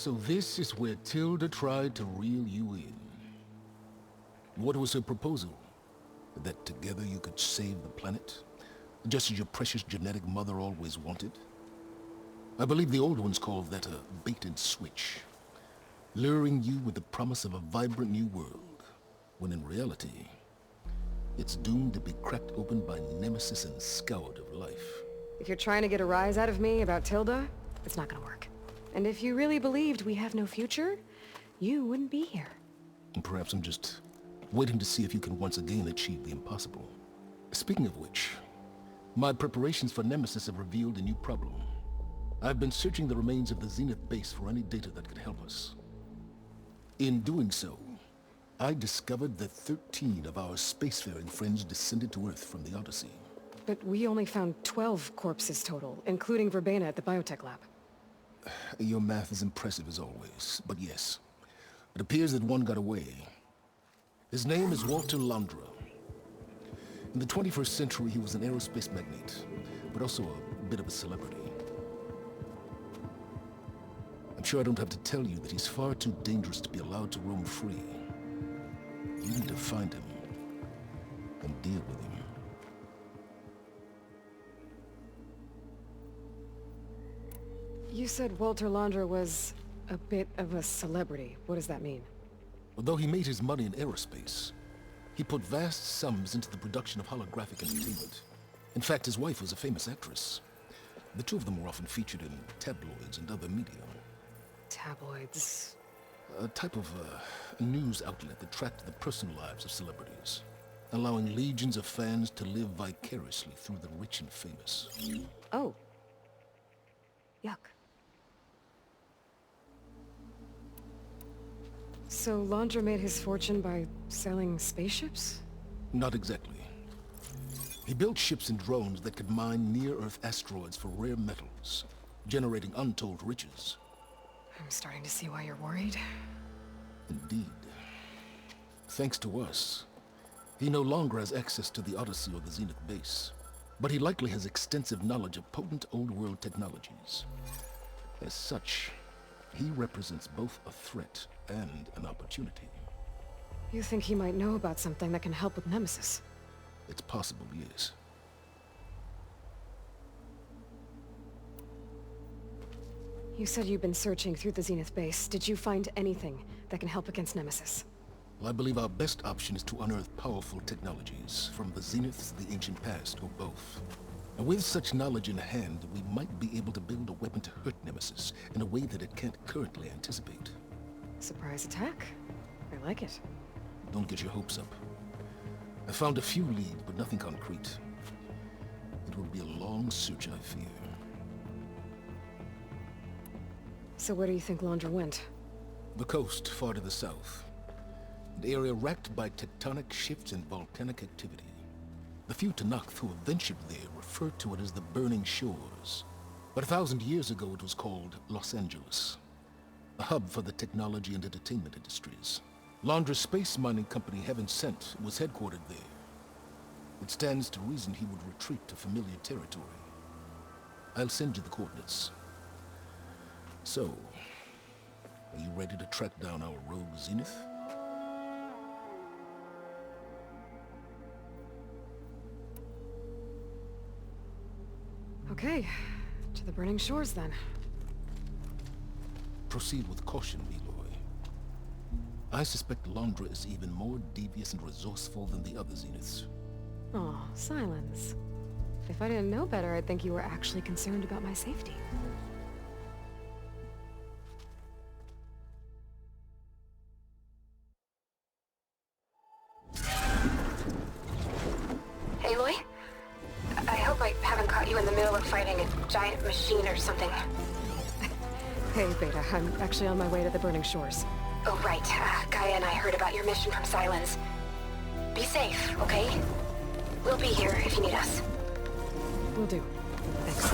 So this is where Tilda tried to reel you in. What was her proposal? That together you could save the planet? Just as your precious genetic mother always wanted? I believe the old ones called that a bait and switch. Luring you with the promise of a vibrant new world, when in reality, it's doomed to be cracked open by nemesis and scoured of life. If you're trying to get a rise out of me about Tilda, it's not gonna work. And if you really believed we have no future, you wouldn't be here. And perhaps I'm just waiting to see if you can once again achieve the impossible. Speaking of which, my preparations for Nemesis have revealed a new problem. I've been searching the remains of the Zenith base for any data that could help us. In doing so, I discovered that 13 of our spacefaring friends descended to Earth from the Odyssey. But we only found 12 corpses total, including Verbena at the biotech lab. Your math is impressive as always, but yes. It appears that one got away. His name is Walter Londra. In the 21st century, he was an aerospace magnate, but also a bit of a celebrity. I'm sure I don't have to tell you that he's far too dangerous to be allowed to roam free. You need to find him and deal with him. You said Walter Londra was a bit of a celebrity. What does that mean? Although he made his money in aerospace, he put vast sums into the production of holographic entertainment. In fact, his wife was a famous actress. The two of them were often featured in tabloids and other media. Tabloids? A type of news outlet that tracked the personal lives of celebrities, allowing legions of fans to live vicariously through the rich and famous. Oh. Yuck. So Londra made his fortune by selling spaceships? Not exactly. He built ships and drones that could mine near-Earth asteroids for rare metals, generating untold riches. I'm starting to see why you're worried. Indeed. Thanks to us, he no longer has access to the Odyssey or the Zenith base, but he likely has extensive knowledge of potent old-world technologies. As such, he represents both a threat and an opportunity. You think he might know about something that can help with Nemesis? It's possible, yes. You said you've been searching through the Zenith base. Did you find anything that can help against Nemesis? Well, I believe our best option is to unearth powerful technologies, from the Zeniths to the ancient past, or both. And with such knowledge in hand, we might be able to build a weapon to hurt Nemesis in a way that it can't currently anticipate. Surprise attack? I like it. Don't get your hopes up. I found a few leads, but nothing concrete. It will be a long search, I fear. So where do you think Londra went? The coast, far to the south. An area racked by tectonic shifts and volcanic activity. The few Tenakth who have ventured there refer to it as the Burning Shores. But 1,000 years ago it was called Los Angeles, a hub for the technology and entertainment industries. Londra's space mining company, Heaven Sent, was headquartered there. It stands to reason he would retreat to familiar territory. I'll send you the coordinates. So, are you ready to track down our rogue Zenith? Okay, to the Burning Shores then. Proceed with caution, Aloy. I suspect Londra is even more devious and resourceful than the other Zeniths. Aw, Sylens. If I didn't know better, I'd think you were actually concerned about my safety. Aloy? I hope I haven't caught you in the middle of fighting a giant machine or something. Hey, Beta, I'm actually on my way to the Burning Shores. Oh, right. Gaia and I heard about your mission from Sylens. Be safe, okay? We'll be here if you need us. Will do. Thanks.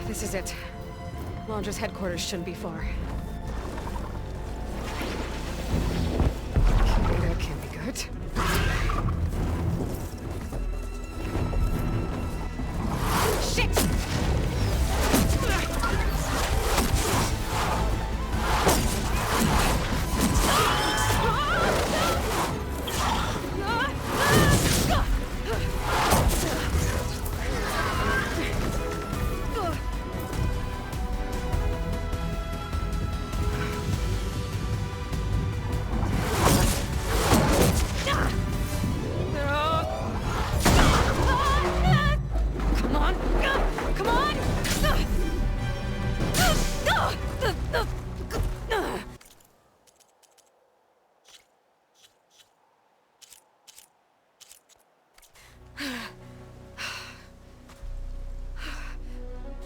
This This is it. Londra's headquarters shouldn't be far. Okay, that can't be good. Shit!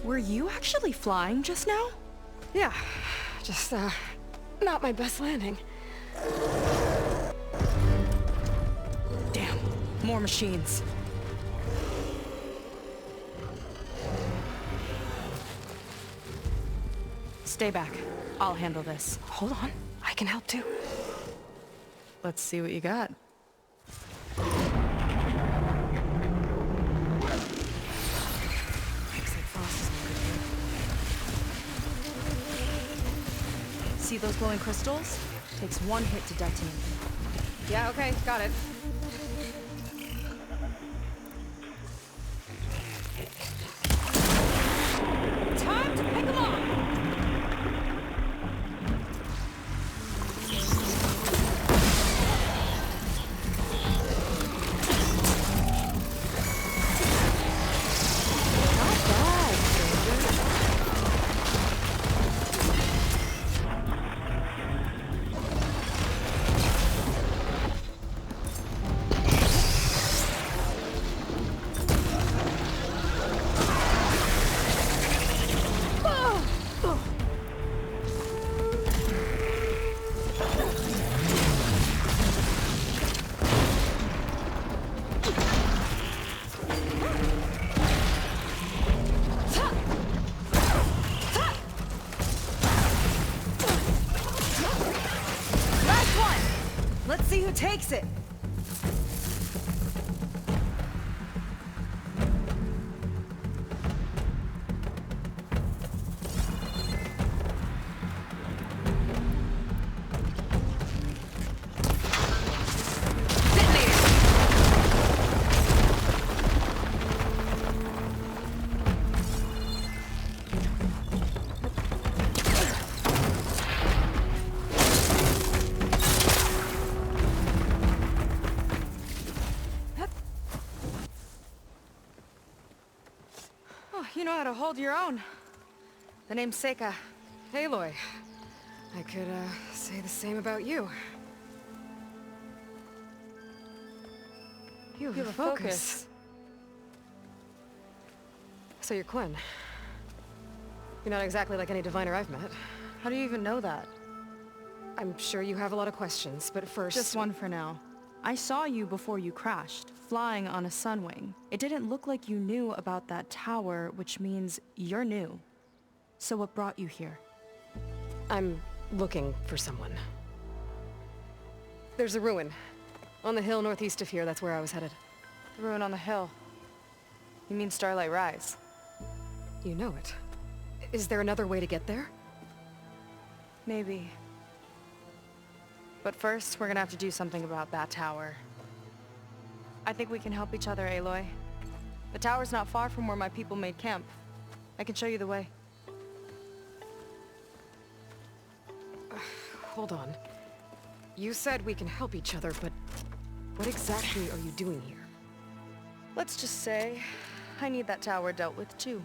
Were you actually flying just now? Yeah, just, not my best landing. Damn, more machines. Stay back. I'll handle this. Hold on, I can help too. Let's see what you got. See those glowing crystals? Takes one hit to detonate. Yeah, okay, got it. Time to pick them off! Takes it. You know how to hold your own. The name's Seyka. Aloy. I could, say the same about you. You have a focus. So you're Quen. You're not exactly like any diviner I've met. How do you even know that? I'm sure you have a lot of questions, but first... Just one for now. I saw you before you crashed, flying on a Sunwing. It didn't look like you knew about that tower, which means you're new. So what brought you here? I'm looking for someone. There's a ruin. On the hill northeast of here, that's where I was headed. The ruin on the hill. You mean Starlight Rise? You know it. Is there another way to get there? Maybe. But first, we're gonna have to do something about that tower. I think we can help each other, Aloy. The tower's not far from where my people made camp. I can show you the way. Hold on. You said we can help each other, but what exactly are you doing here? Let's just say, I need that tower dealt with too.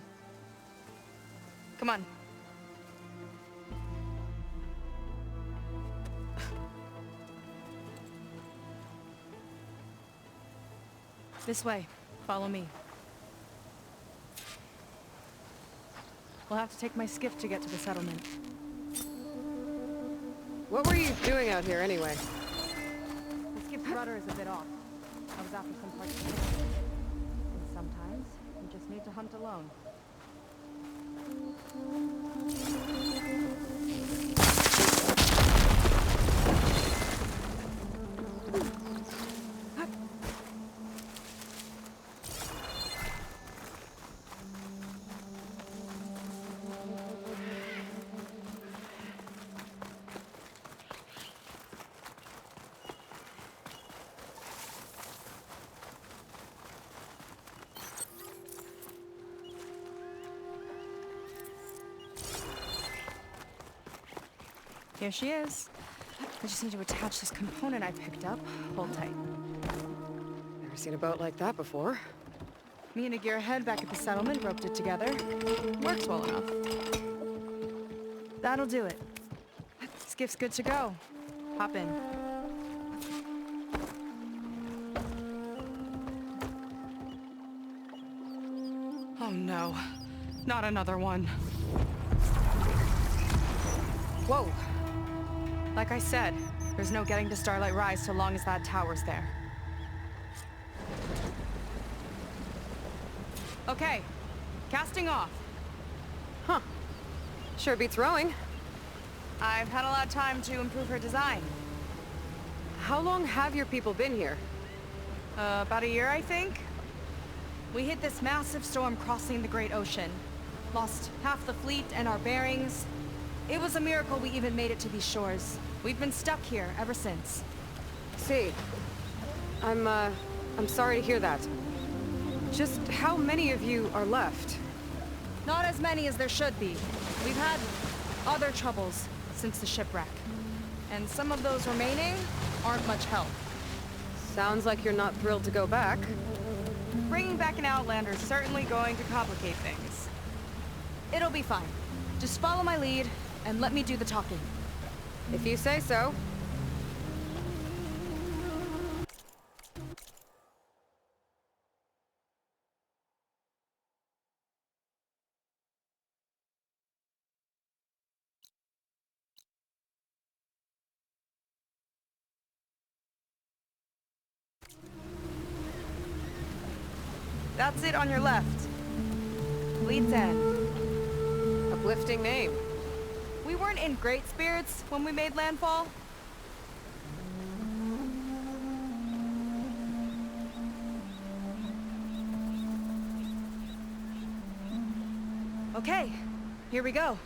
Come on. This way. Follow me. We'll have to take my skiff to get to the settlement. What were you doing out here anyway? The skiff's rudder is a bit off. I was after some parts of it. And sometimes, you just need to hunt alone. Here she is. I just need to attach this component I picked up. Hold tight. Never seen a boat like that before. Me and a gearhead back at the settlement roped it together. Works well enough. That'll do it. This gift's good to go. Hop in. Oh no. Not another one. Whoa. Like I said, there's no getting to Starlight Rise so long as that tower's there. Okay, casting off. Huh. Sure beats rowing. I've had a lot of time to improve her design. How long have your people been here? About a year, I think. We hit this massive storm crossing the Great Ocean. Lost half the fleet and our bearings. It was a miracle we even made it to these shores. We've been stuck here ever since. See, I'm sorry to hear that. Just how many of you are left? Not as many as there should be. We've had other troubles since the shipwreck. And some of those remaining aren't much help. Sounds like you're not thrilled to go back. Bringing back an Outlander is certainly going to complicate things. It'll be fine. Just follow my lead and let me do the talking. If you say so. That's it on your left. Leads end. Uplifting name. We weren't in great spirits when we made landfall. Okay, here we go.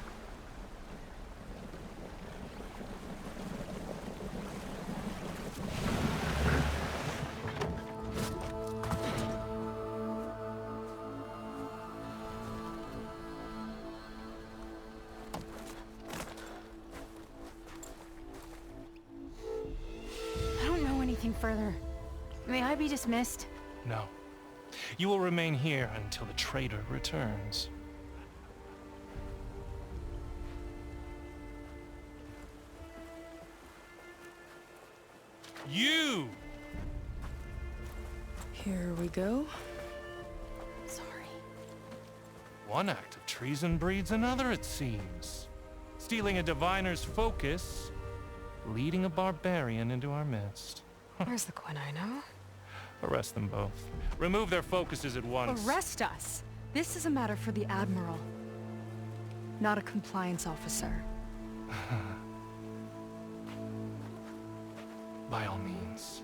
Further. May I be dismissed? No. You will remain here until the traitor returns. You! Here we go. Sorry. One act of treason breeds another, it seems. Stealing a diviner's focus, leading a barbarian into our midst. Where's the Quen I know? Arrest them both. Remove their focuses at once. Arrest us! This is a matter for the Admiral, not a compliance officer. By all means.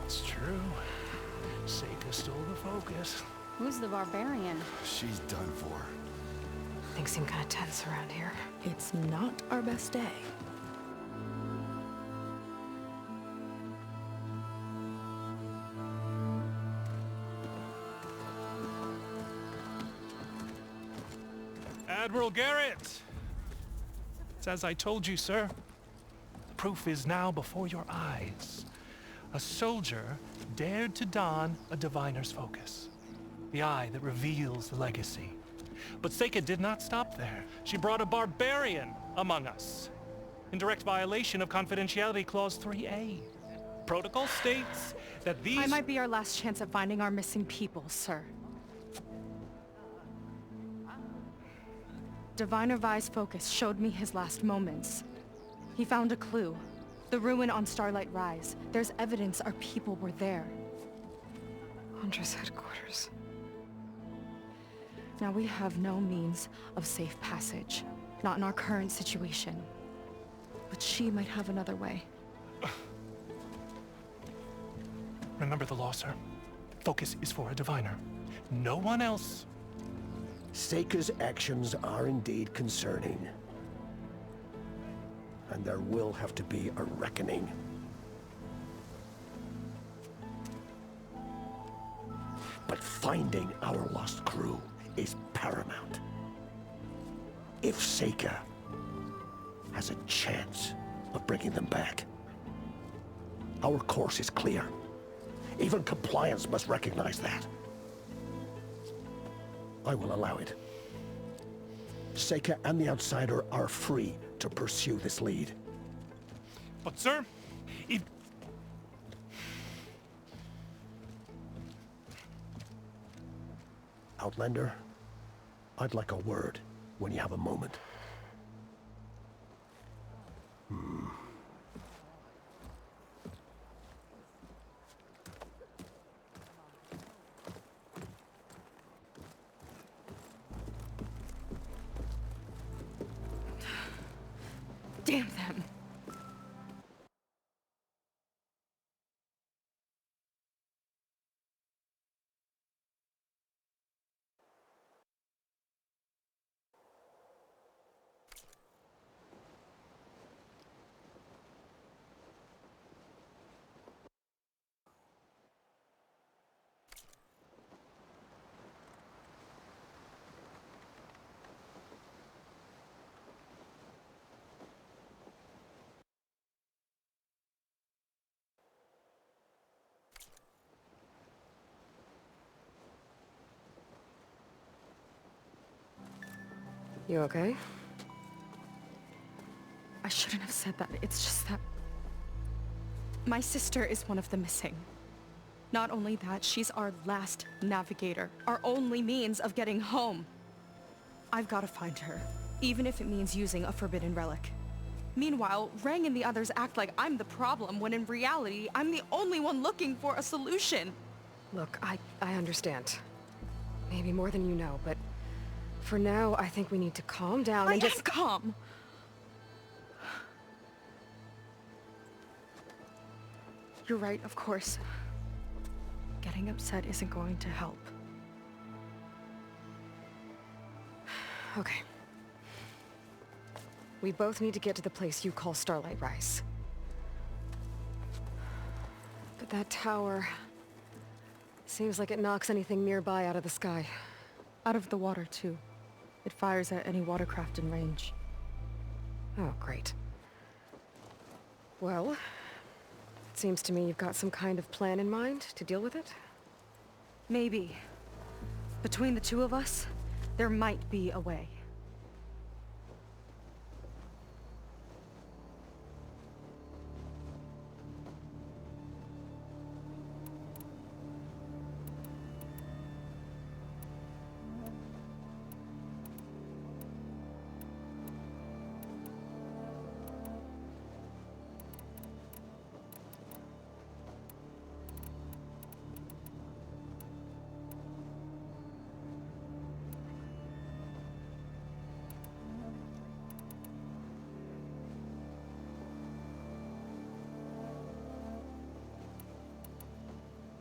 It's true. Seyka stole the focus. Who's the barbarian? She's done for. Things seem kind of tense around here. It's not our best day. Admiral Garrett! It's as I told you, sir. The proof is now before your eyes. A soldier dared to don a diviner's focus. The eye that reveals the legacy. But Seyka did not stop there. She brought a barbarian among us. In direct violation of Confidentiality Clause 3A. Protocol states that these... I might be our last chance at finding our missing people, sir. Diviner Vi's focus showed me his last moments. He found a clue. The ruin on Starlight Rise. There's evidence our people were there. Londra's headquarters. Now we have no means of safe passage. Not in our current situation. But she might have another way. Remember the law, sir. Focus is for a diviner. No one else. Seyka's actions are indeed concerning. and there will have to be a reckoning. But finding our lost crew is paramount. If Seyka has a chance of bringing them back, our course is clear. Even compliance must recognize that. I will allow it. Seyka and the Outsider are free to pursue this lead. But sir, if... Outlander, I'd like a word when you have a moment. Damn them. You okay? I shouldn't have said that. It's just that... my sister is one of the missing. Not only that, she's our last navigator. Our only means of getting home. I've got to find her, even if it means using a forbidden relic. Meanwhile, Rang and the others act like I'm the problem, when in reality, I'm the only one looking for a solution. Look, I understand. Maybe more than you know, but... for now, I think we need to calm down and just... calm! You're right, of course. Getting upset isn't going to help. Okay. We both need to get to the place you call Starlight Rise. But that tower... seems like it knocks anything nearby out of the sky. Out of the water, too. It fires at any watercraft in range. Oh, great. Well, it seems to me you've got some kind of plan in mind to deal with it. Maybe. Between the two of us, there might be a way.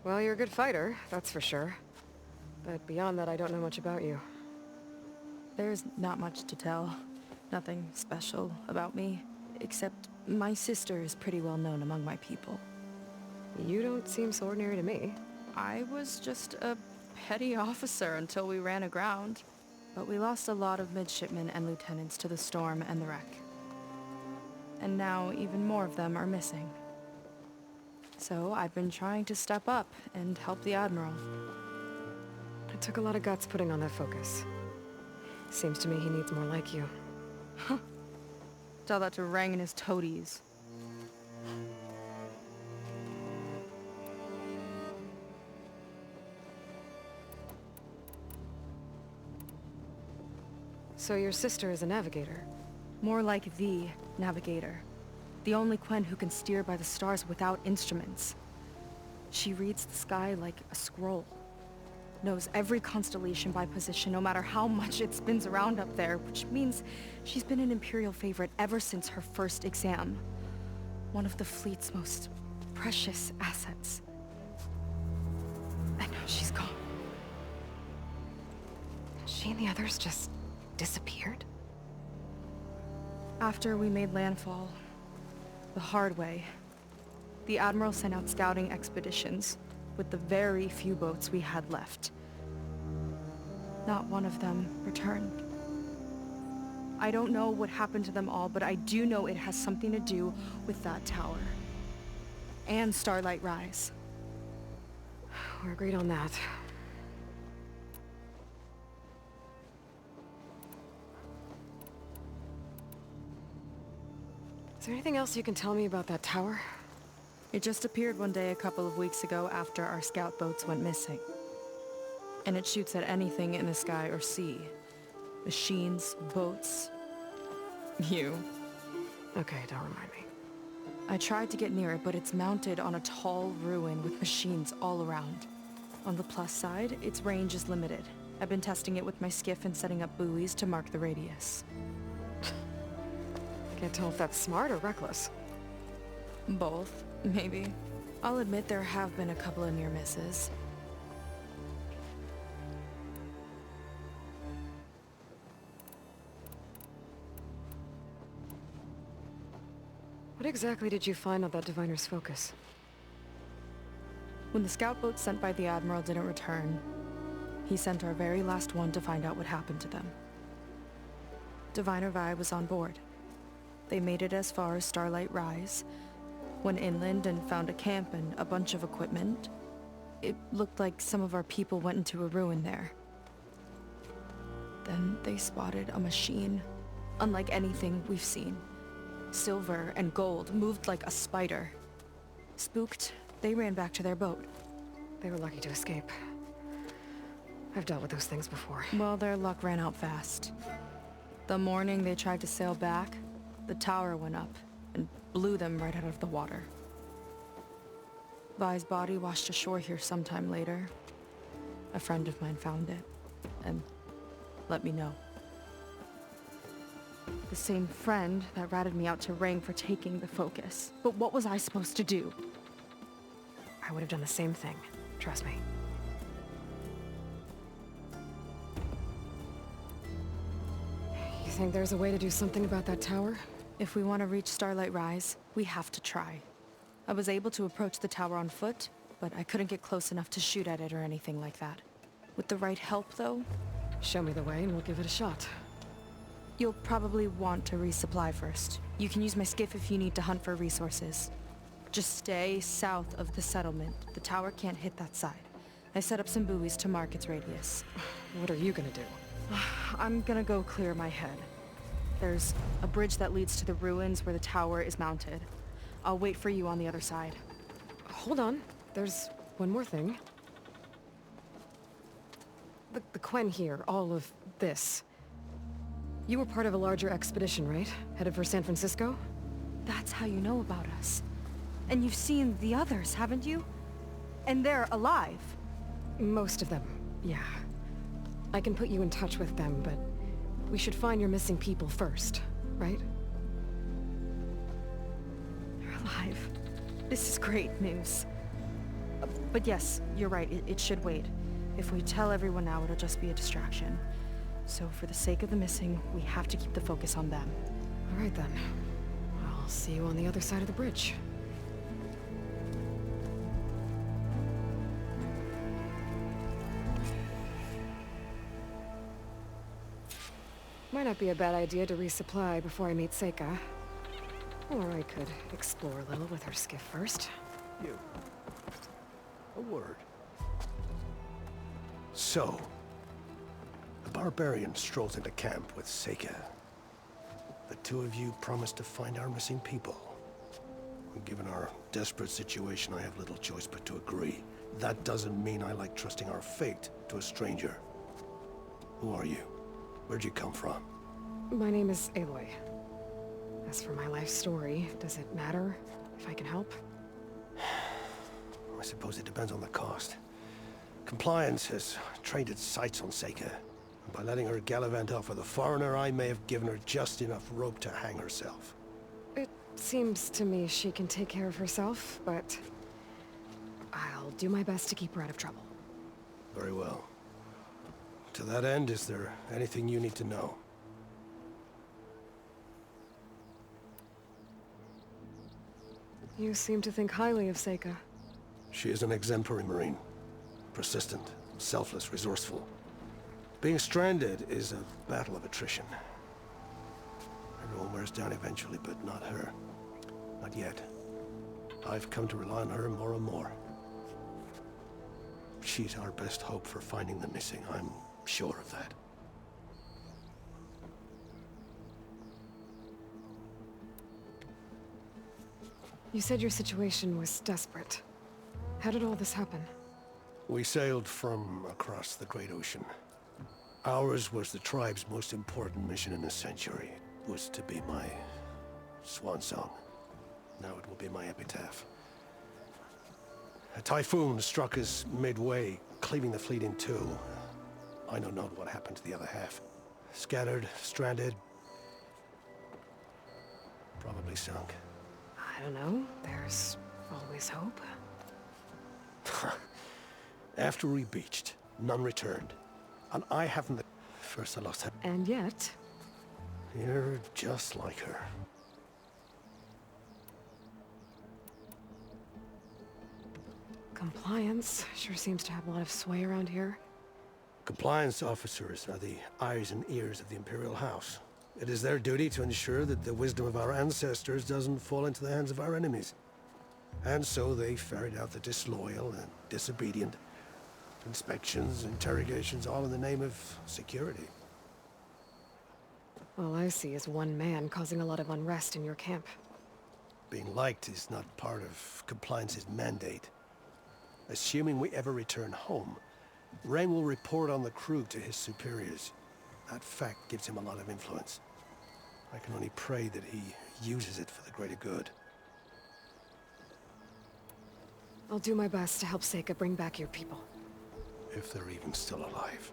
Well, you're a good fighter, that's for sure. But beyond that, I don't know much about you. There's not much to tell. Nothing special about me. Except my sister is pretty well known among my people. You don't seem so ordinary to me. I was just a petty officer until we ran aground. But we lost a lot of midshipmen and lieutenants to the storm and the wreck. And now even more of them are missing. So I've been trying to step up and help the Admiral. It took a lot of guts putting on that focus. Seems to me he needs more like you. Tell that to Rang and his toadies. So your sister is a navigator? More like the navigator. The only Quen who can steer by the stars without instruments. She reads the sky like a scroll. Knows every constellation by position, no matter how much it spins around up there, which means she's been an Imperial favorite ever since her first exam. One of the fleet's most precious assets. And now she's gone. She and the others just disappeared? After we made landfall, the hard way, the Admiral sent out scouting expeditions with the very few boats we had left. Not one of them returned. I don't know what happened to them all, but I do know it has something to do with that tower. And Starlight Rise. We're agreed on that. Is there anything else you can tell me about that tower? It just appeared one day a couple of weeks ago after our scout boats went missing. And it shoots at anything in the sky or sea. Machines, boats, you. Okay, don't remind me. I tried to get near it, but it's mounted on a tall ruin with machines all around. On the plus side, its range is limited. I've been testing it with my skiff and setting up buoys to mark the radius. Can't tell if that's smart or reckless. Both, maybe. I'll admit there have been a couple of near misses. What exactly did you find on that diviner's focus? When the scout boat sent by the Admiral didn't return, he sent our very last one to find out what happened to them. Diviner Vi was on board. They made it as far as Starlight Rise, went inland and found a camp and a bunch of equipment. It looked like some of our people went into a ruin there. Then they spotted a machine, unlike anything we've seen. Silver and gold, moved like a spider. Spooked, they ran back to their boat. They were lucky to escape. I've dealt with those things before. Well, their luck ran out fast. The morning they tried to sail back, the tower went up and blew them right out of the water. Vi's body washed ashore here sometime later. A friend of mine found it and let me know. The same friend that ratted me out to Ring for taking the focus. But what was I supposed to do? I would have done the same thing. Trust me. You think there's a way to do something about that tower? If we want to reach Starlight Rise, we have to try. I was able to approach the tower on foot, but I couldn't get close enough to shoot at it or anything like that. With the right help, though, Show me the way and we'll give it a shot. you'll probably want to resupply first. You can use my skiff if you need to hunt for resources. Just stay south of the settlement. The tower can't hit that side. I set up some buoys to mark its radius. What are you gonna do? I'm gonna go clear my head. There's a bridge that leads to the ruins where the tower is mounted. I'll wait for you on the other side. Hold on. There's one more thing. The Quen here, all of this. You were part of a larger expedition, right? Headed for San Francisco? That's how you know about us. And you've seen the others, haven't you? And they're alive. Most of them, yeah. I can put you in touch with them, but we should find your missing people first, right? They're alive. This is great news. But yes, you're right, it should wait. If we tell everyone now, it'll just be a distraction. So for the sake of the missing, we have to keep the focus on them. All right then. I'll see you on the other side of the bridge. Might not be a bad idea to resupply before I meet Seyka. Or I could explore a little with her skiff first. You. A word. So, the barbarian strolls into camp with Seyka. The two of you promised to find our missing people. Given our desperate situation, I have little choice but to agree. That doesn't mean I like trusting our fate to a stranger. Who are you? Where'd you come from? My name is Aloy. As for my life story, does it matter if I can help? I suppose it depends on the cost. Compliance has trained its sights on Seyka. And by letting her gallivant off with a foreigner, I may have given her just enough rope to hang herself. It seems to me she can take care of herself, but I'll do my best to keep her out of trouble. Very well. To that end, is there anything you need to know? You seem to think highly of Seyka. She is an exemplary Marine. Persistent, selfless, resourceful. Being stranded is a battle of attrition. Everyone wears down eventually, but not her. Not yet. I've come to rely on her more and more. She's our best hope for finding the missing, I'm sure of that. You said your situation was desperate. How did all this happen? We sailed from across the Great Ocean. Ours was the tribe's most important mission in a century. It was to be my swan song. Now it will be my epitaph. A typhoon struck us midway, cleaving the fleet in two. I know not what happened to the other half. Scattered, stranded, probably sunk. I don't know. There's always hope. After we beached, none returned. And I haven't the... First I lost her. And yet... You're just like her. Compliance sure seems to have a lot of sway around here. Compliance officers are the eyes and ears of the Imperial House. It is their duty to ensure that the wisdom of our ancestors doesn't fall into the hands of our enemies. And so they ferret out the disloyal and disobedient. Inspections, interrogations, all in the name of security. All I see is one man causing a lot of unrest in your camp. Being liked is not part of compliance's mandate. Assuming we ever return home, Rain will report on the crew to his superiors. That fact gives him a lot of influence. I can only pray that he uses it for the greater good. I'll do my best to help Seyka bring back your people. If they're even still alive.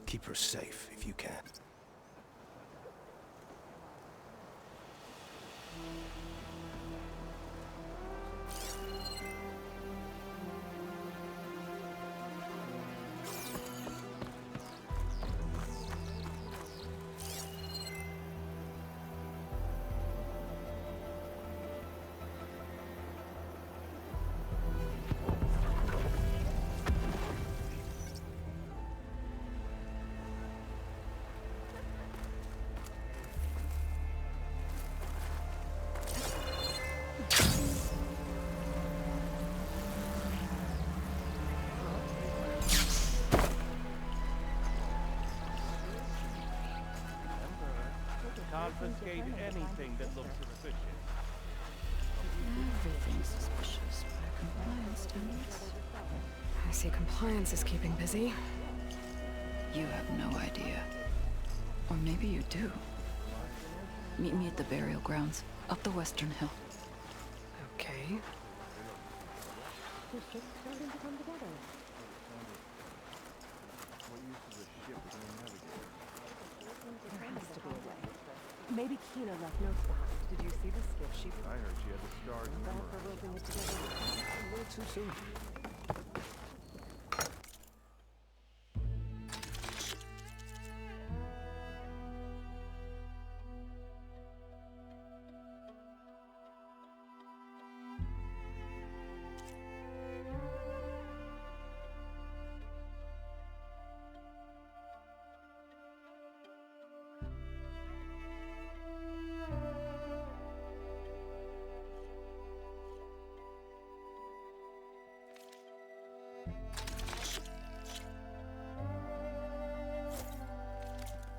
Keep her safe if you can. Confiscate anything that looks suspicious. Everything's suspicious by compliance standards. I see compliance is keeping busy. You have no idea. Or maybe you do. Meet me at the burial grounds, up the western hill. Okay. Maybe Kina left notes behind. Did you see the skiff she... I heard she had the stars in the For roping it together. A little too soon.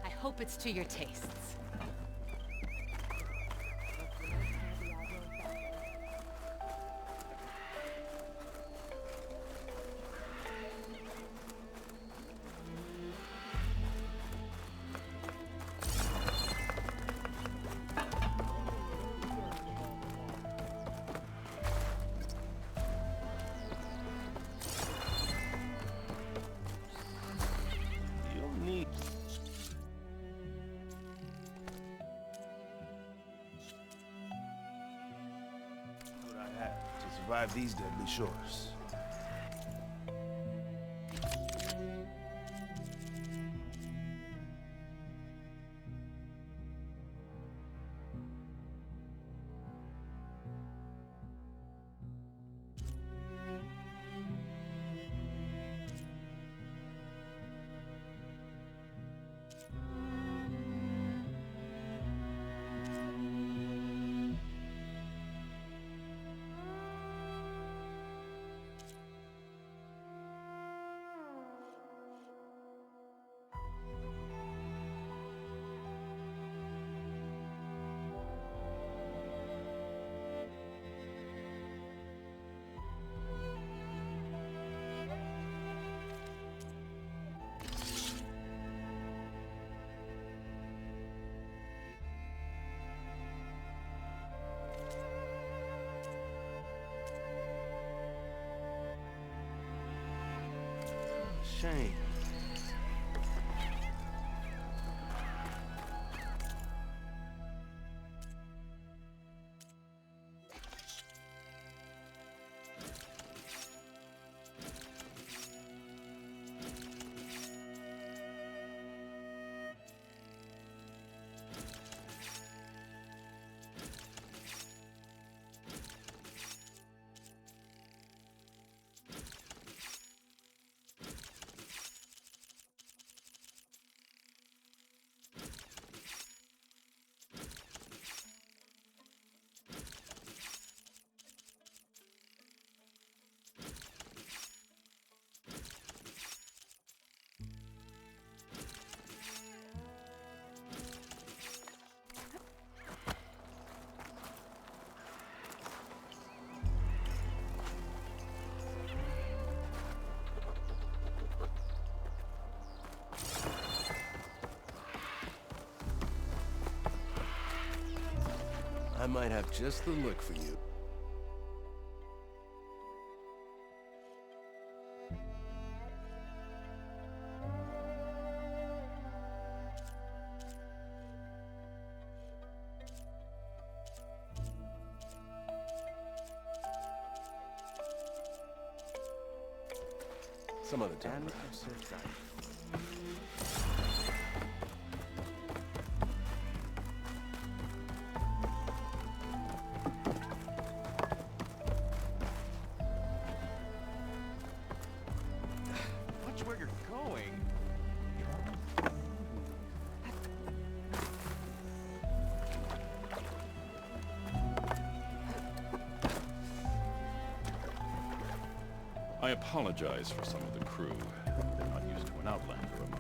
I hope it's to your tastes. You'll need... what I have to survive these deadly shores. shame. I might have just the look for you. Some other time, perhaps. Watch where you're going. I apologize for some of the crew. They're not used to an outlander among us.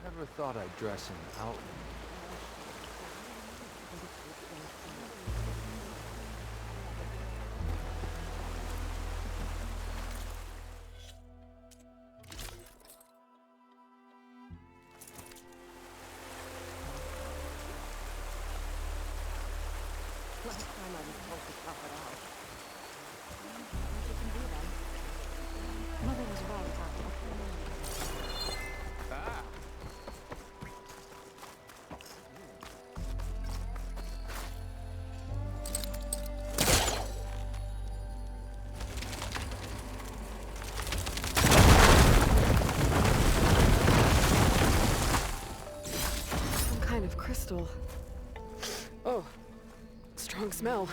Never thought I'd dress in outlander. Last time I was told to tough it out. What you can do then? Mother was right about that. Some kind of crystal. Oh, strong smell.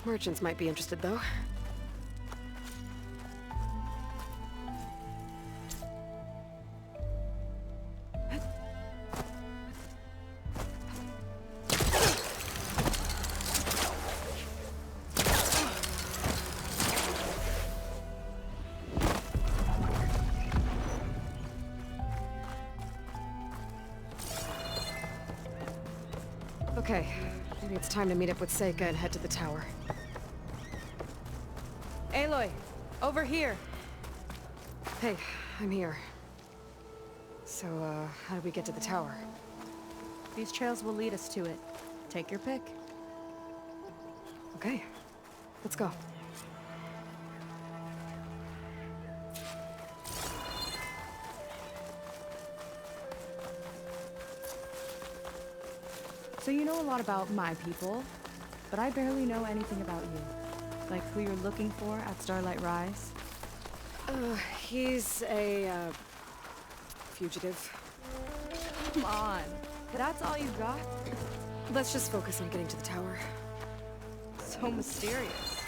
Merchants might be interested, though. Okay, maybe it's time to meet up with Seyka and head to the tower. Aloy, over here. Hey, I'm here. So, how do we get to the tower? These trails will lead us to it. Take your pick. Okay, let's go. So you know a lot about my people, but I barely know anything about you. Like who you're looking for at Starlight Rise? He's a, fugitive. Come on, that's all you got? Let's just focus on getting to the tower. So mysterious.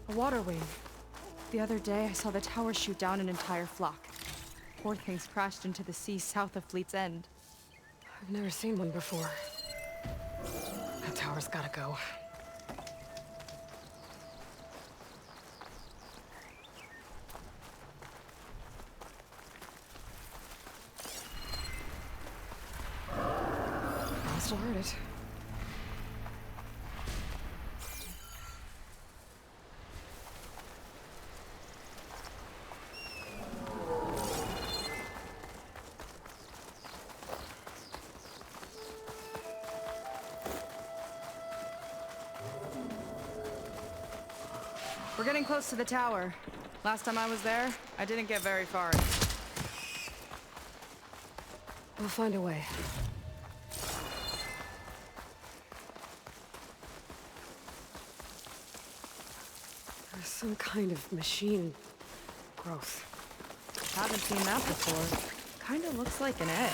A water wing. The other day, I saw the tower shoot down an entire flock. Poor things crashed into the sea south of Fleet's End. I've never seen one before. That tower's gotta go. I still heard it. We're getting close to the tower. Last time I was there, I didn't get very far. We'll find a way. There's some kind of machine growth. Haven't seen that before. Kinda looks like an egg.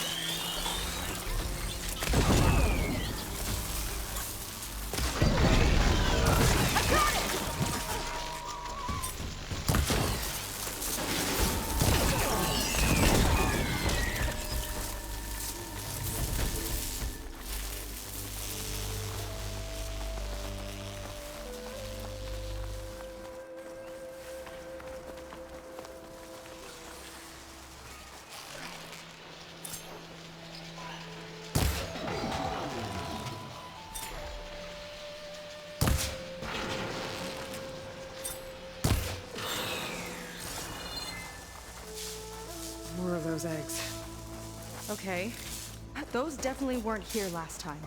More of those eggs. Okay. Those definitely weren't here last time.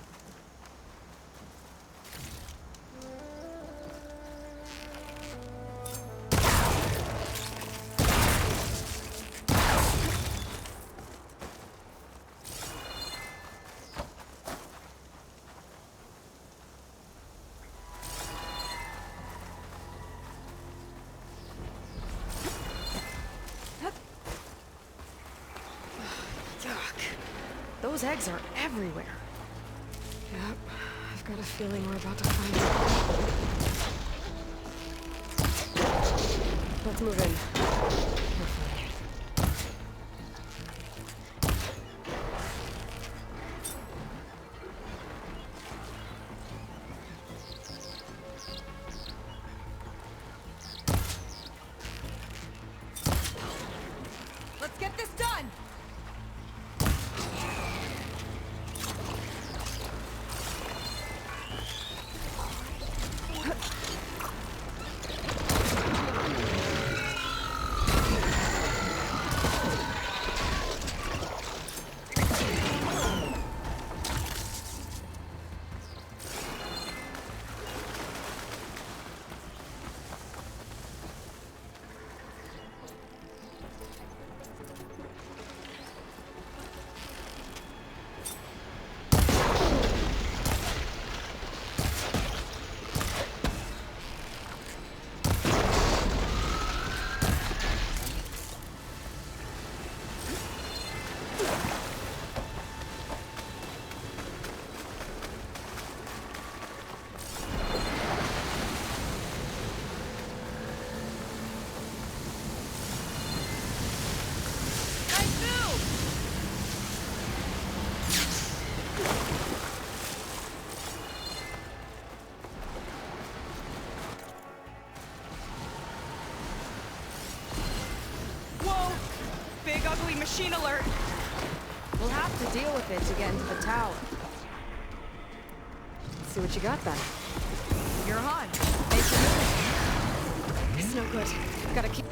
Those eggs are everywhere. Yep, I've got a feeling we're about to find it. Let's move in. Carefully. Let's get this done! big ugly machine alert. We'll have to deal with it to get into the tower. Let's see what you got then. You're on. Make your move. It's no good. Gotta keep...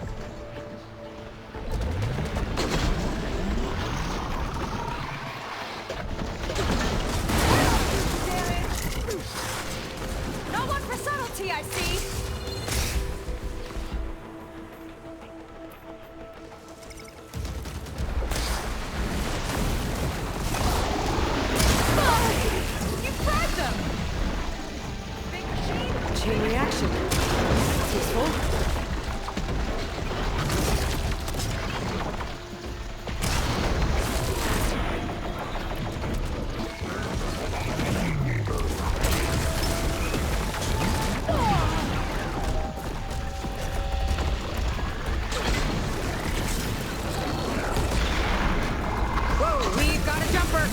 No one for subtlety, I see. You fragged them. Big machine. Chain reaction. That's useful. Whoa, we've got a jumper.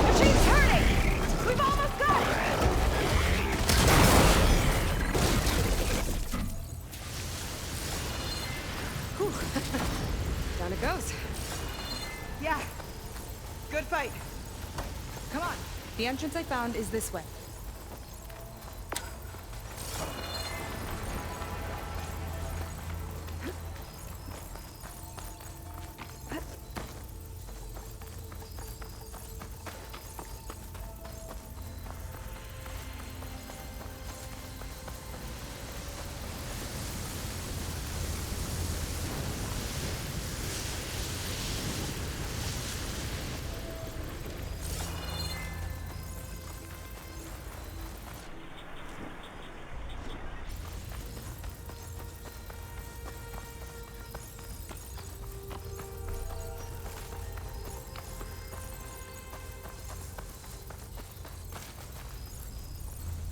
Machine's turning. We've almost got it. Whew. Down it goes. Yeah. Good fight. Come on. The entrance I found is this way.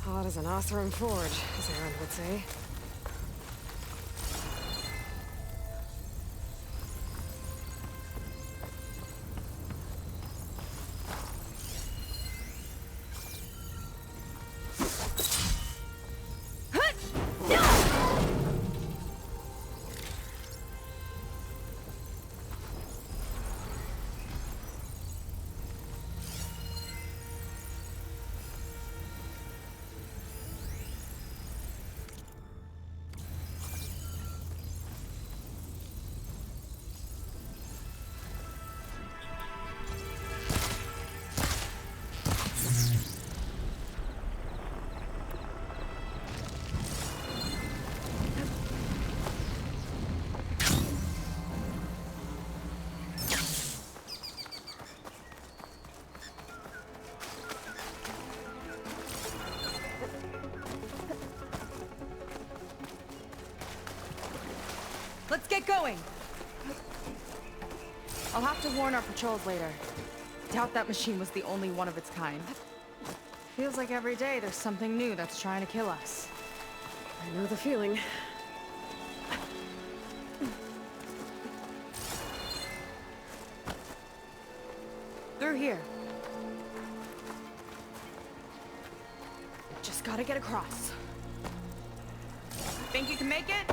Hot as an Oseram forge, as Aaron would say. Let's get going. I'll have to warn our patrols later. Doubt that machine was the only one of its kind. Feels like every day there's something new that's trying to kill us. I know the feeling. Through here. Just gotta get across. Think you can make it?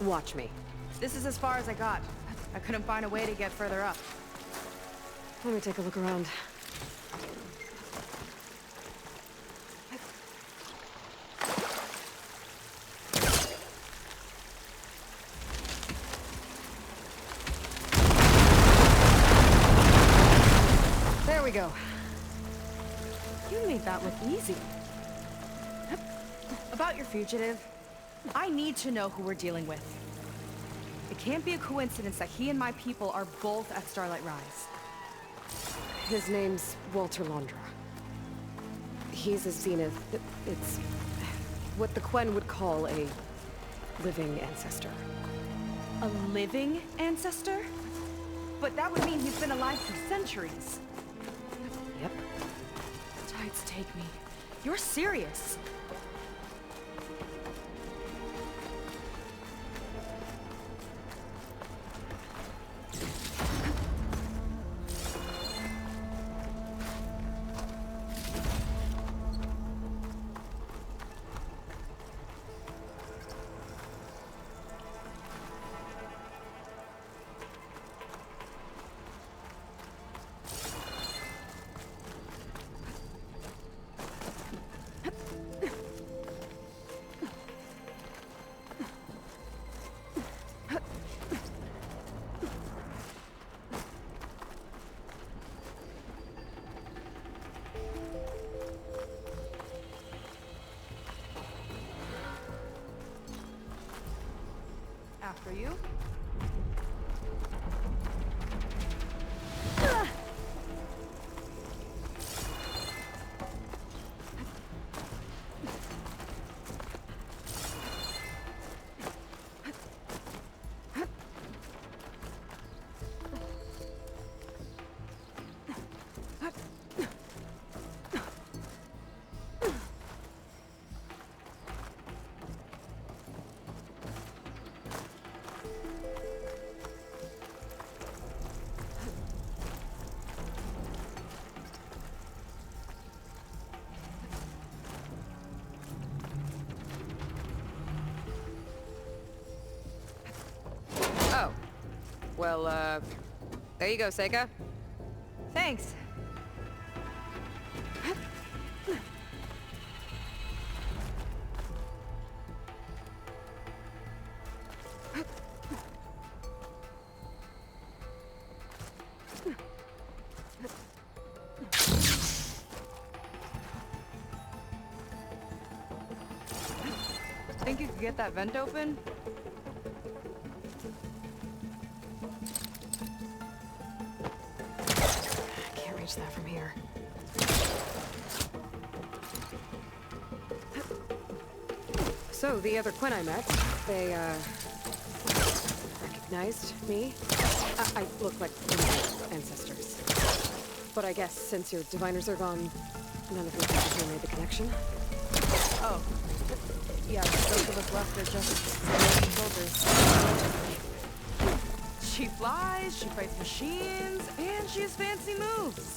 Watch me. This is as far as I got. I couldn't find a way to get further up. Let me take a look around. There we go. You made that look easy. About your fugitive, I need to know who we're dealing with. It can't be a coincidence that he and my people are both at Starlight Rise. His name's Walter Londra. He's a Zenith. It's what the Quen would call a living ancestor. A living ancestor? But that would mean he's been alive for centuries. Yep. Tides take me. You're serious. After you. Oh. Well, there you go, Seyka. Thanks. Think you could get that vent open? Can't reach that from here. So, the other Quen I met, they, recognized me. I look like my ancestors. But I guess since your diviners are gone, none of you probably made the connection. Oh. Yeah, those of us left are just soldiers. She flies, she fights machines, and she has fancy moves.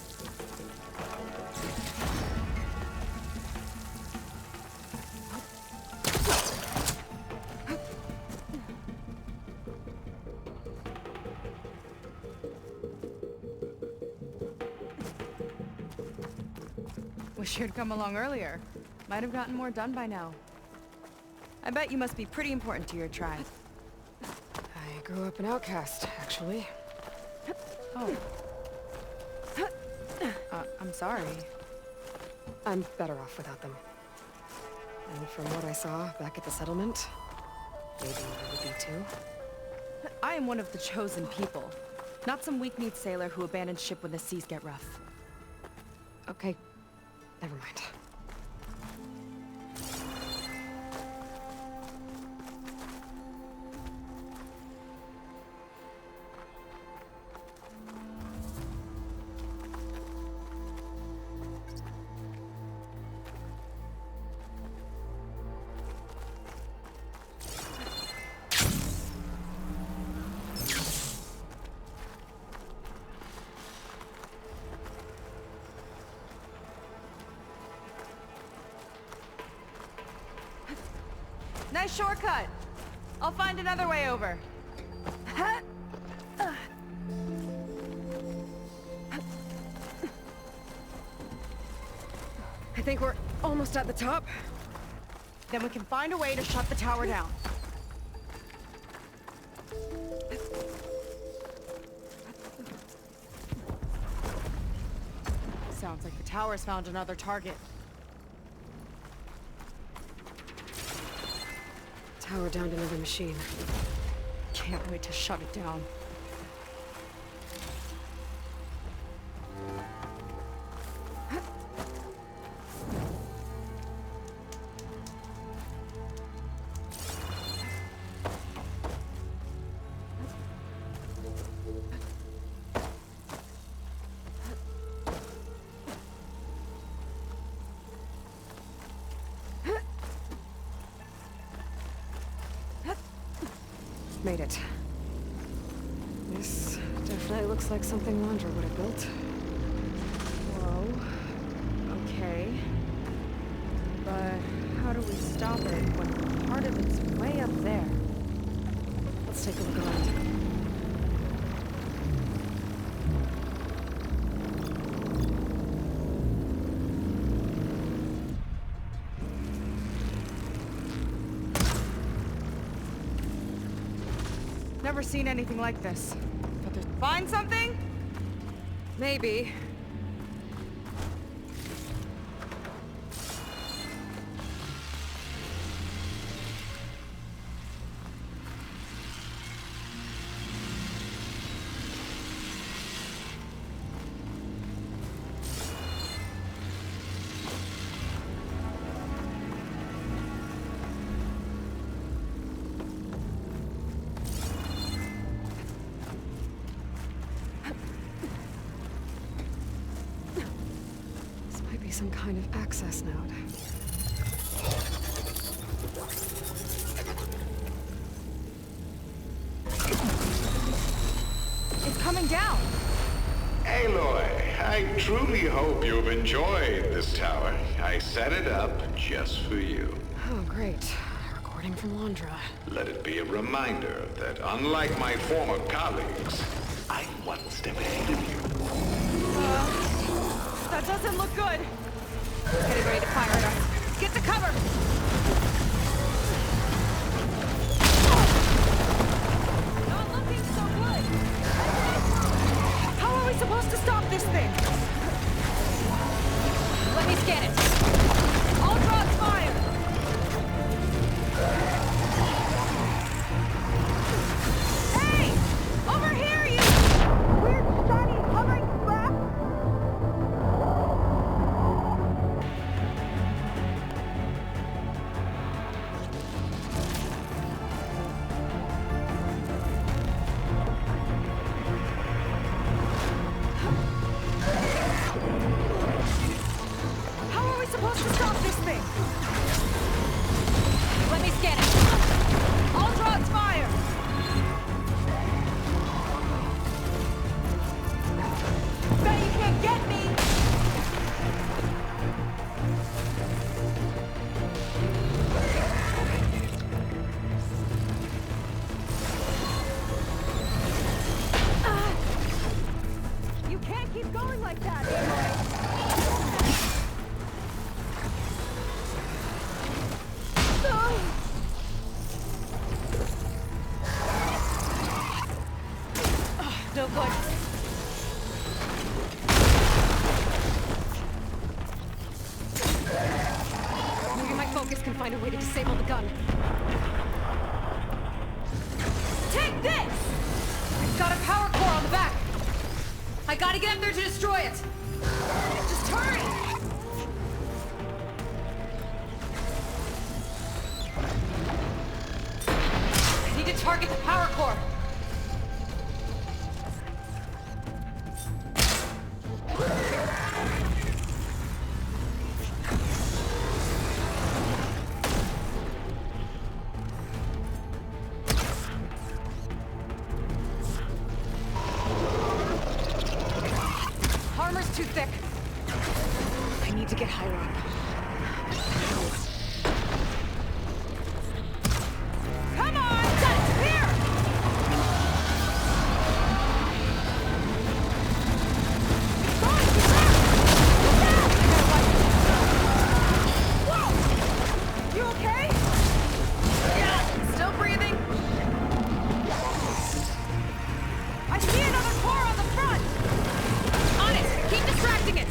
Wish you'd come along earlier. Might have gotten more done by now. I bet you must be pretty important to your tribe. I grew up an outcast, actually. Oh. I'm sorry. I'm better off without them. And from what I saw back at the settlement, maybe you would be too. I am one of the chosen people. Not some weak-kneed sailor who abandons ship when the seas get rough. Okay, never mind. Nice shortcut. I'll find another way over. I think we're almost at the top. Then we can find a way to shut the tower down. Sounds like the tower's found another target. Tower downed another machine. Can't wait to shut it down. Made it. This definitely looks like something Londra would have built. Whoa. Okay. But how do we stop it when part of it's way up there? Let's take a look around. Never seen anything like this. But find something? Maybe. Some kind of access node. It's coming down! Aloy, I truly hope you've enjoyed this tower. I set it up just for you. Oh, great. Recording from Londra. Let it be a reminder that unlike my former colleagues, I'm one step ahead of you. That doesn't look good. Getting ready to fire at us. Get to cover! Not looking so good. How are we supposed to stop this thing? Let me scan it. All drops fire! Hey! Over here, you! Weird, shiny, hovering crap! How are we supposed to stop this thing? Let me scan it. All drops fire! Bet you can't get me! You can't keep going like that, no good. Maybe my focus can find a way to disable the gun. Take this! It's got a power core on the back. I gotta get up there to destroy it. Just hurry! I need to target the power core. Armor's too thick. I need to get higher up. Come on! That's here! Whoa! You okay? Yeah, still breathing. I see another core on the front! On it! Keep distracting it!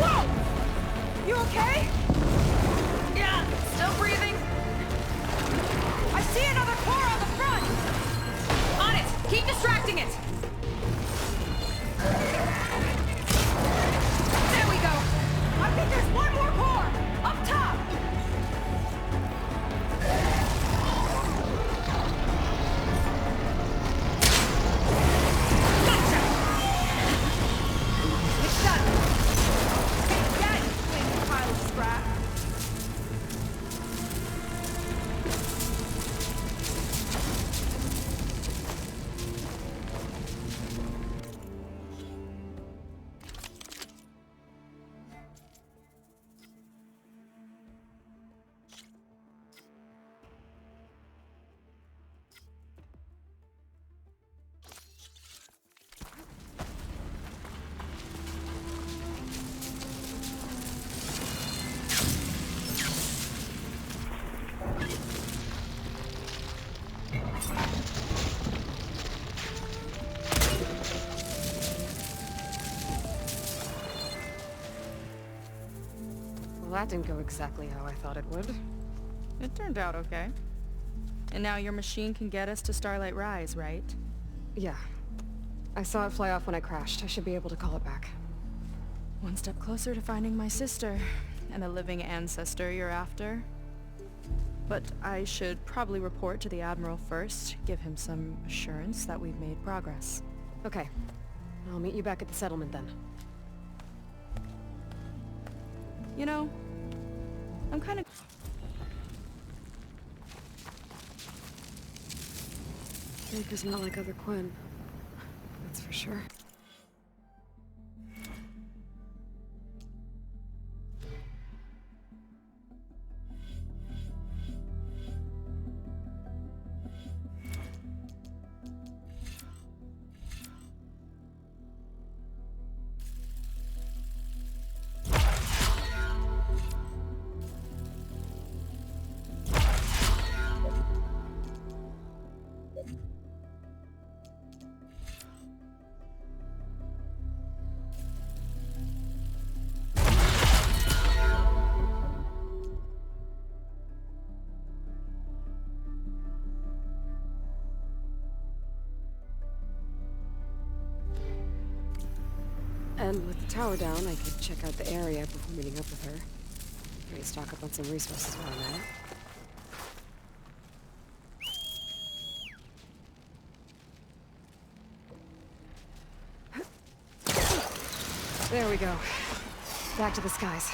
Whoa! You okay? Yeah, still breathing. I see another core on the front! On it! Keep distracting it! There we go! I think there's one more core! Up top! Gotcha! It's done! Get it, you pile of scrap! Well, that didn't go exactly how I thought it would. It turned out okay. And now your machine can get us to Starlight Rise, right? Yeah. I saw it fly off when I crashed. I should be able to call it back. One step closer to finding my sister, and the living ancestor you're after. But I should probably report to the Admiral first, give him some assurance that we've made progress. Okay. I'll meet you back at the settlement then. You know, I'm kind of... Seyka's not like other Quen. That's for sure. And with the tower down, I could check out the area before meeting up with her. Maybe stock up on some resources while I'm at it. There we go. Back to the skies.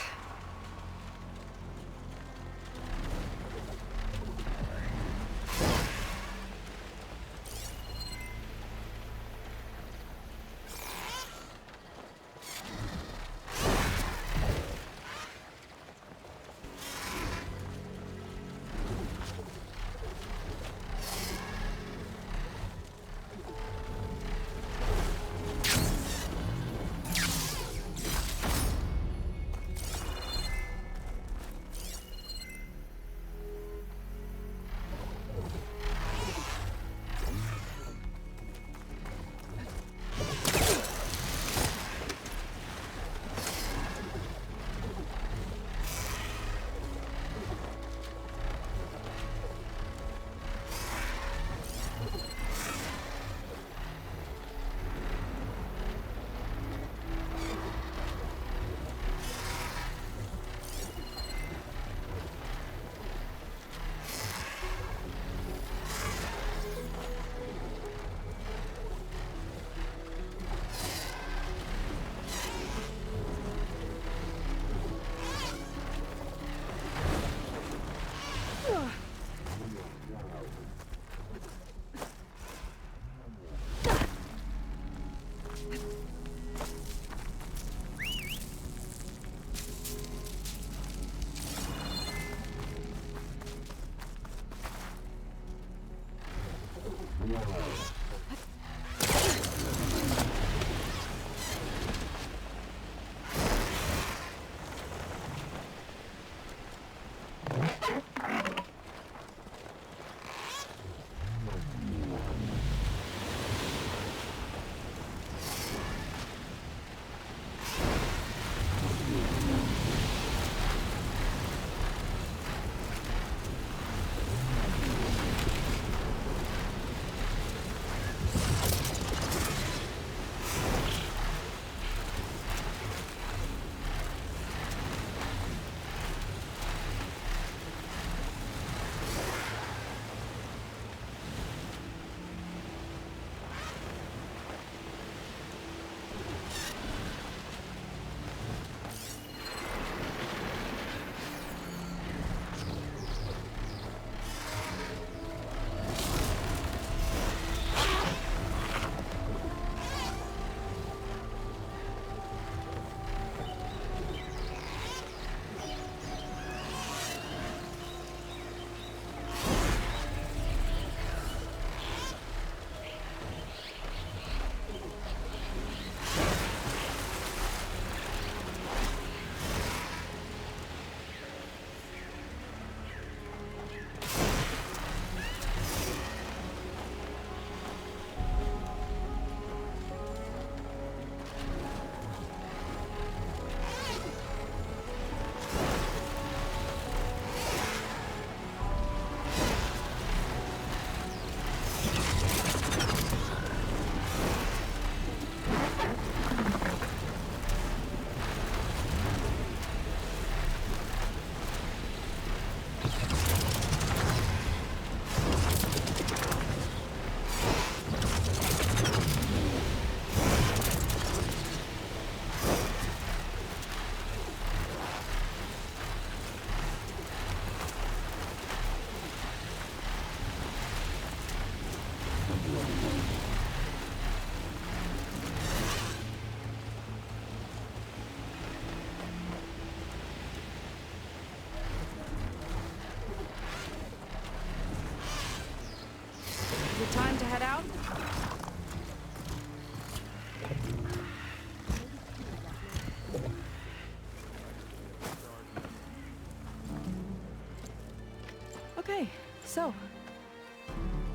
So,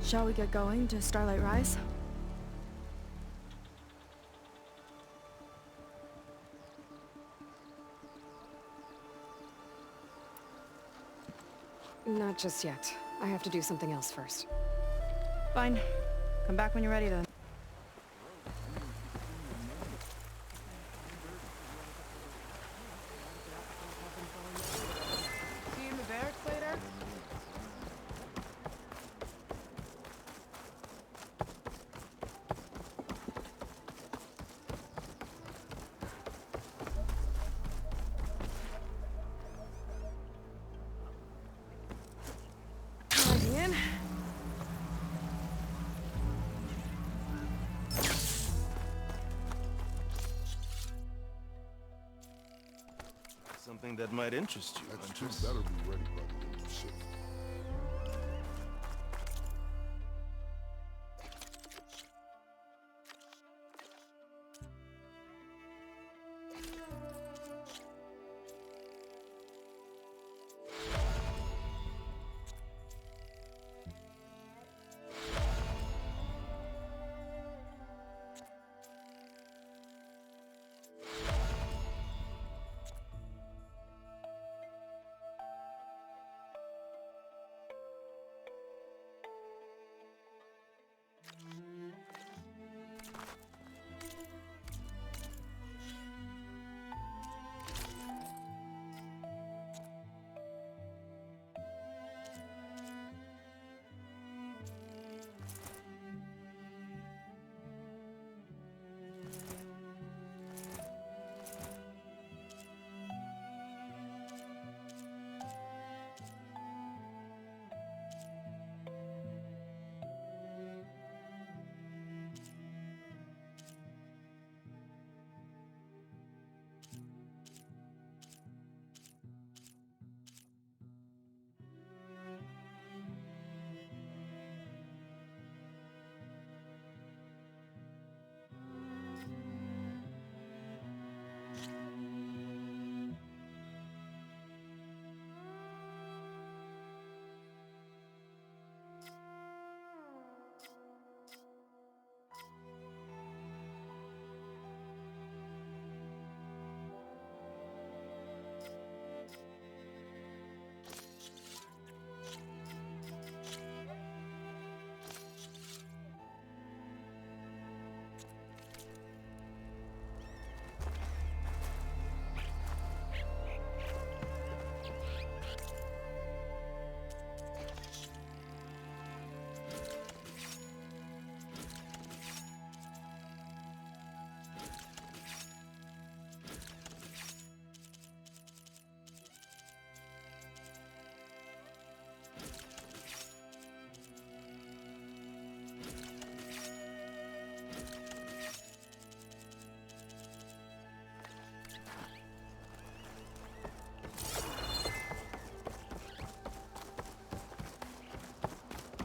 shall we get going to Starlight Rise? Not just yet. I have to do something else first. Fine. Come back when you're ready then. See you in the barracks later? In. Something that might interest you. That's true. Better be ready by the end of the shift.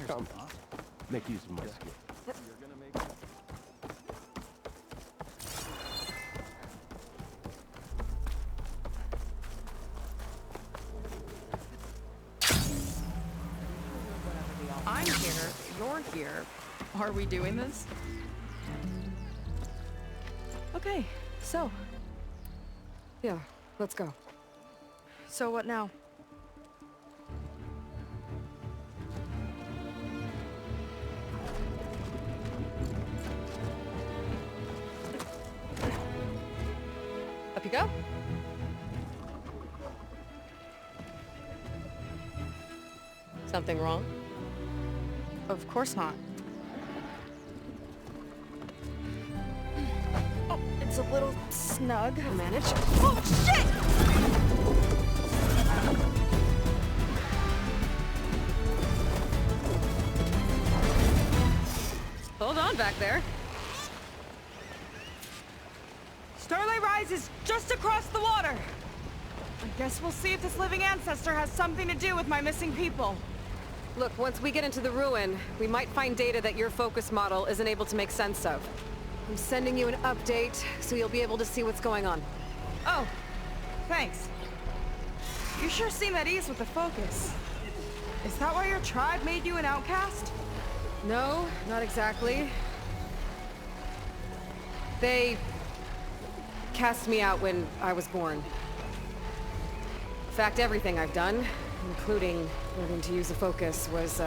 Come, make use of my skill. You're gonna make it. I'm here, you're here. Are we doing this? Okay, so. Yeah, let's go. So what now? Up you go. Something wrong? Of course not. Oh, it's a little snug. I'll manage. Oh, shit! Hold on back there. Starlight Rise is just across the water. I guess we'll see if this living ancestor has something to do with my missing people. Look, once we get into the ruin, we might find data that your focus model isn't able to make sense of. I'm sending you an update, so you'll be able to see what's going on. Oh, thanks. You sure seem at ease with the focus. Is that why your tribe made you an outcast? No, not exactly. They cast me out when I was born. In fact, everything I've done, including learning to use a focus, was,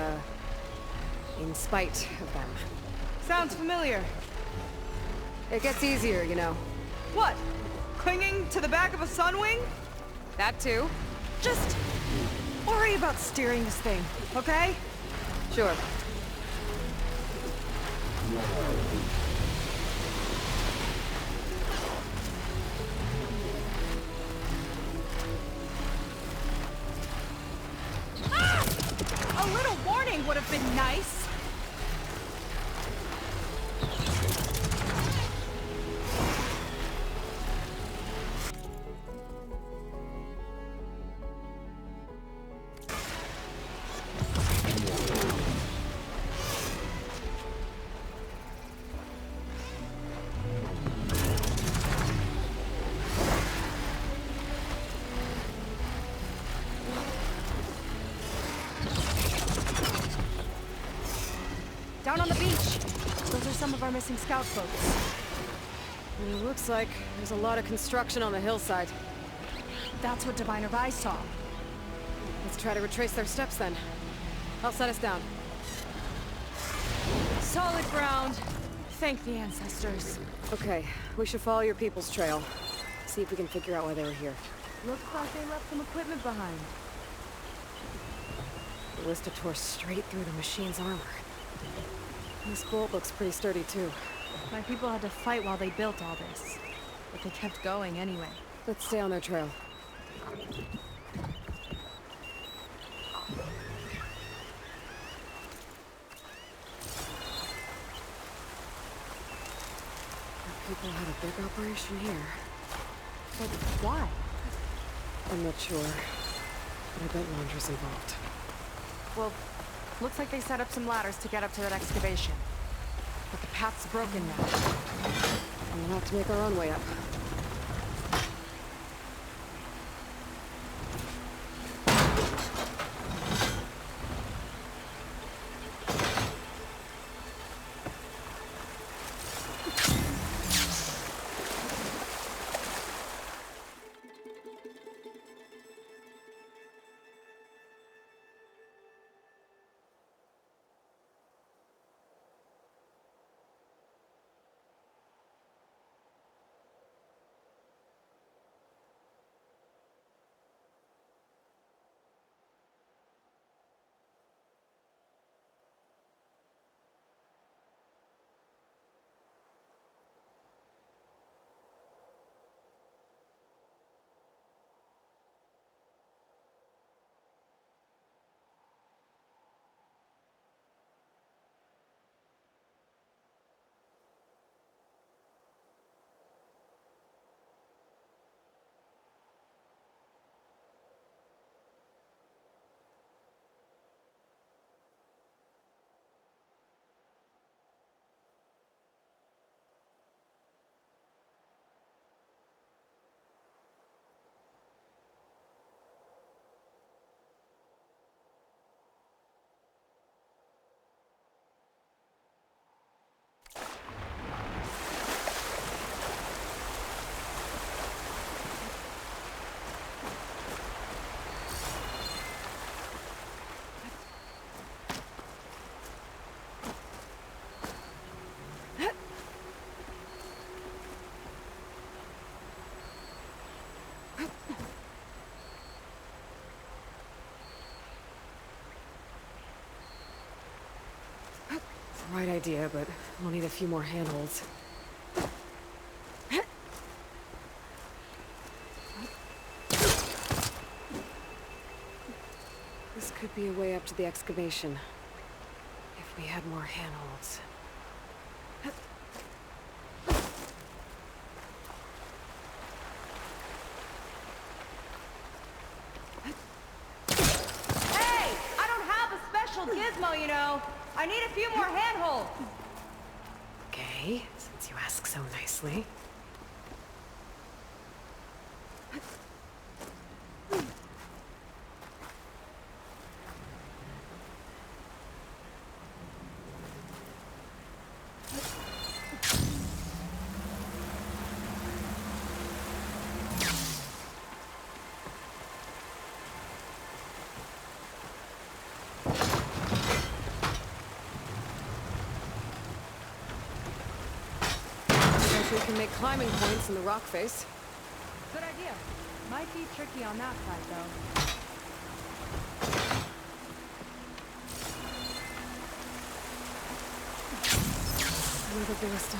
in spite of them. Sounds familiar. It gets easier, you know. What? Clinging to the back of a Sunwing? That too. Just worry about steering this thing, okay? Sure. Ah! A little warning would have been nice. Down on the beach. Those are some of our missing scout folks. It looks like there's a lot of construction on the hillside. That's what Diviner Vi saw. Let's try to retrace their steps then. I'll set us down. Solid ground. Thank the ancestors. Okay, we should follow your people's trail. See if we can figure out why they were here. Looks like they left some equipment behind. The Ballista tore straight through the machine's armor. This bolt looks pretty sturdy too. My people had to fight while they built all this. But they kept going anyway. Let's stay on their trail. People had a big operation here. But why? I'm not sure. But I bet Londra's involved. Well, looks like they set up some ladders to get up to that excavation. But the path's broken now. We'll have to make our own way up. Right idea, but we'll need a few more handholds. This could be a way up to the excavation. If we had more handholds. Hey! I don't have a special gizmo, you know. I need a few more handholds. Okay, since you ask so nicely. we can make climbing points in the rock face. Good idea. Might be tricky on that side, though. Another ballista.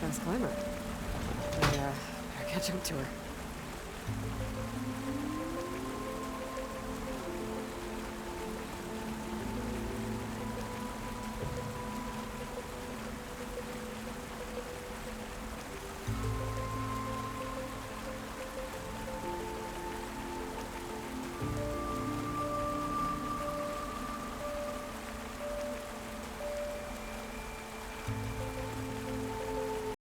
Fast climber. I better catch up to her.